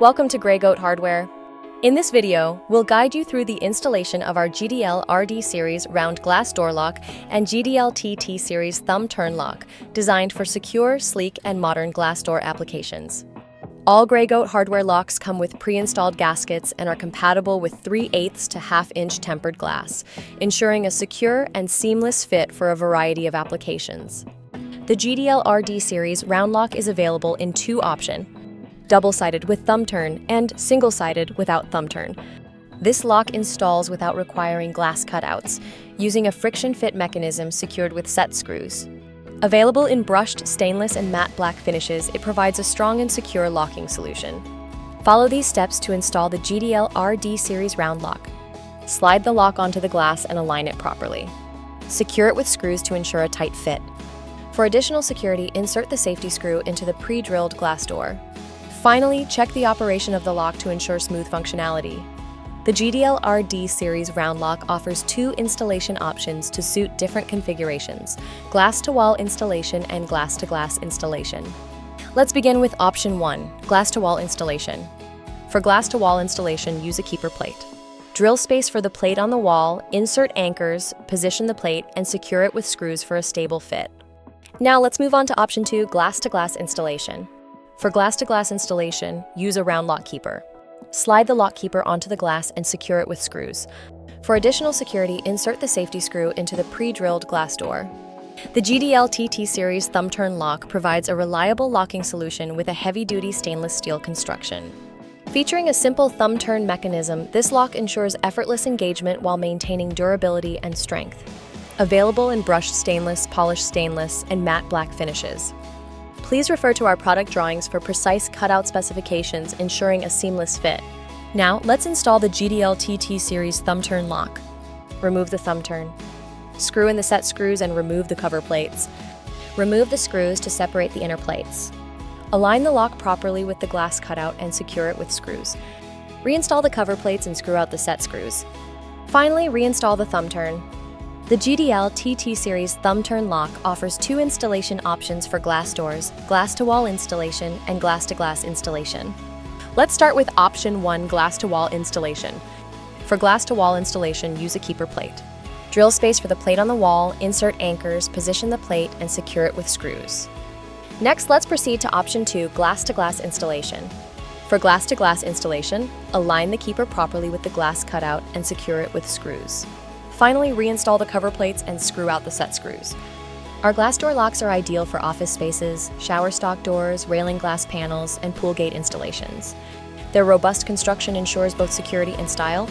Welcome to Grey Goat Hardware. In this video, we'll guide you through the installation of our GDLRD Series round glass door lock and GDLTT Series Thumbturn lock, designed for secure, sleek, and modern glass door applications. All Grey Goat hardware locks come with pre-installed gaskets and are compatible with 3/8 to 1/2 inch tempered glass, ensuring a secure and seamless fit for a variety of applications. The GDLRD Series round lock is available in two options: double-sided with Thumbturn and single-sided without Thumbturn. This lock installs without requiring glass cutouts, using a friction fit mechanism secured with set screws. Available in brushed stainless and matte black finishes, it provides a strong and secure locking solution. Follow these steps to install the GDLRD Series round lock. Slide the lock onto the glass and align it properly. Secure it with screws to ensure a tight fit. For additional security, insert the safety screw into the pre-drilled glass door. Finally, check the operation of the lock to ensure smooth functionality. The GDLRD Series round lock offers two installation options to suit different configurations: glass-to-wall installation and glass-to-glass installation. Let's begin with option 1, glass-to-wall installation. For glass-to-wall installation, use a keeper plate. Drill space for the plate on the wall, insert anchors, position the plate, and secure it with screws for a stable fit. Now let's move on to option 2, glass-to-glass installation. For glass-to-glass installation, use a round lock keeper. Slide the lock keeper onto the glass and secure it with screws. For additional security, insert the safety screw into the pre-drilled glass door. The GDLTT Series Thumbturn lock provides a reliable locking solution with a heavy-duty stainless steel construction. Featuring a simple Thumbturn mechanism, this lock ensures effortless engagement while maintaining durability and strength. Available in brushed stainless, polished stainless, and matte black finishes. Please refer to our product drawings for precise cutout specifications, ensuring a seamless fit. Now, let's install the GDLTT Series Thumbturn lock. Remove the Thumbturn. Screw in the set screws and remove the cover plates. Remove the screws to separate the inner plates. Align the lock properly with the glass cutout and secure it with screws. Reinstall the cover plates and screw out the set screws. Finally, reinstall the Thumbturn. The GDLTT Series Thumbturn lock offers two installation options for glass doors: glass-to-wall installation and glass-to-glass installation. Let's start with option 1, glass-to-wall installation. For glass-to-wall installation, use a keeper plate. Drill space for the plate on the wall, insert anchors, position the plate, and secure it with screws. Next, let's proceed to option 2, glass-to-glass installation. For glass-to-glass installation, align the keeper properly with the glass cutout and secure it with screws. Finally, reinstall the cover plates and screw out the set screws. Our glass door locks are ideal for office spaces, shower stock doors, railing glass panels, and pool gate installations. Their robust construction ensures both security and style.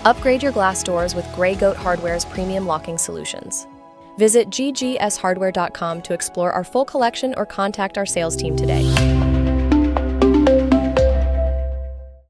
Upgrade your glass doors with Grey Goat Hardware's premium locking solutions. Visit ggshardware.com to explore our full collection or contact our sales team today.